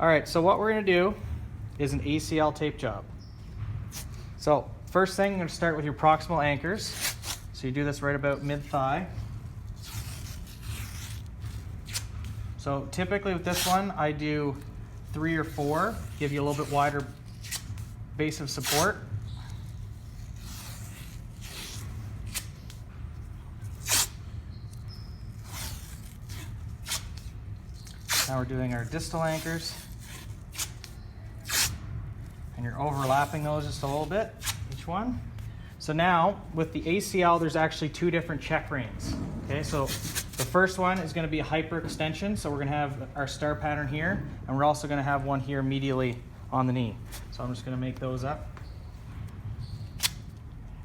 All right, so what we're gonna do is an ACL tape job. So first thing, I'm gonna start with your proximal anchors. So you do this right about mid-thigh. So typically with this one, I do 3 or 4, give you a little bit wider base of support. Now we're doing our distal anchors. And you're overlapping those just a little bit, each one. So now, with the ACL, there's actually 2 different check reins. Okay, so the first one is gonna be a hyperextension. So we're gonna have our star pattern here, and we're also gonna have one here medially on the knee. So I'm just gonna make those up.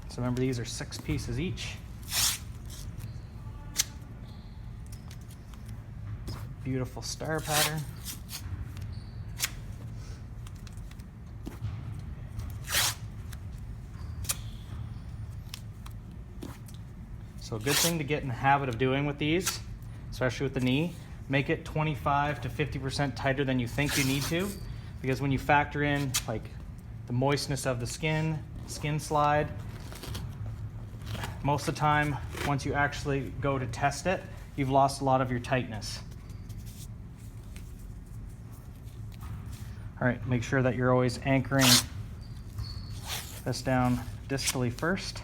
So remember, these are 6 pieces each. Beautiful star pattern. So a good thing to get in the habit of doing with these, especially with the knee, make it 25 to 50% tighter than you think you need to, because when you factor in like the moistness of the skin slide, most of the time, once you actually go to test it, you've lost a lot of your tightness. All right, make sure that you're always anchoring this down distally first.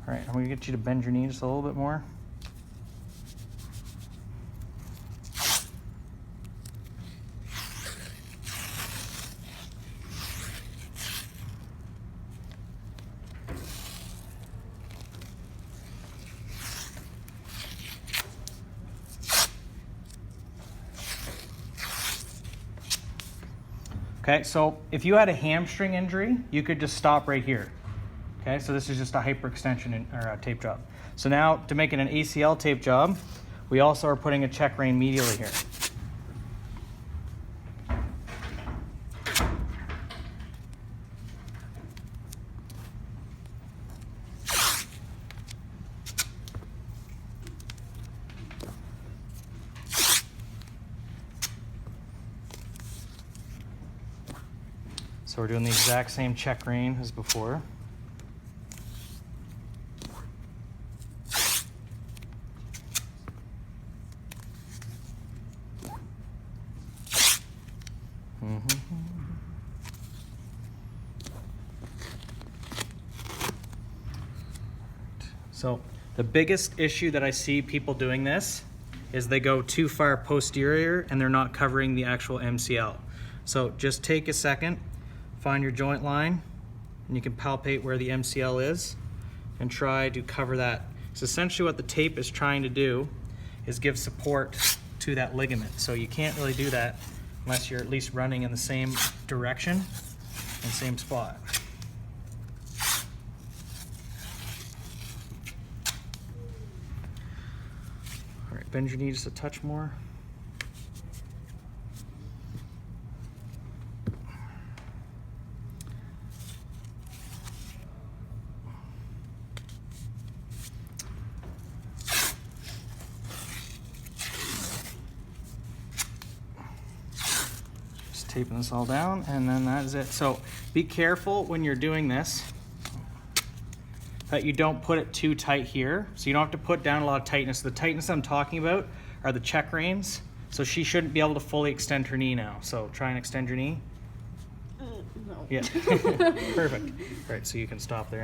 All right, I'm gonna get you to bend your knee just a little bit more. Okay, so if you had a hamstring injury, you could just stop right here. Okay, so this is just a hyperextension or a tape job. So now, to make it an ACL tape job, we also are putting a check rein medially here. So we're doing the exact same check rein as before. So the biggest issue that I see people doing this is they go too far posterior and they're not covering the actual MCL. So just take a second, find your joint line, and you can palpate where the MCL is and try to cover that. So essentially what the tape is trying to do is give support to that ligament. So you can't really do that unless you're at least running in the same direction and same spot. All right, bend your knee just a touch more. Taping this all down, and then that is it. So be careful when you're doing this that you don't put it too tight here. So you don't have to put down a lot of tightness. The tightness I'm talking about are the check reins. So she shouldn't be able to fully extend her knee now. So try and extend your knee. No. Yeah, perfect. All right, so you can stop there.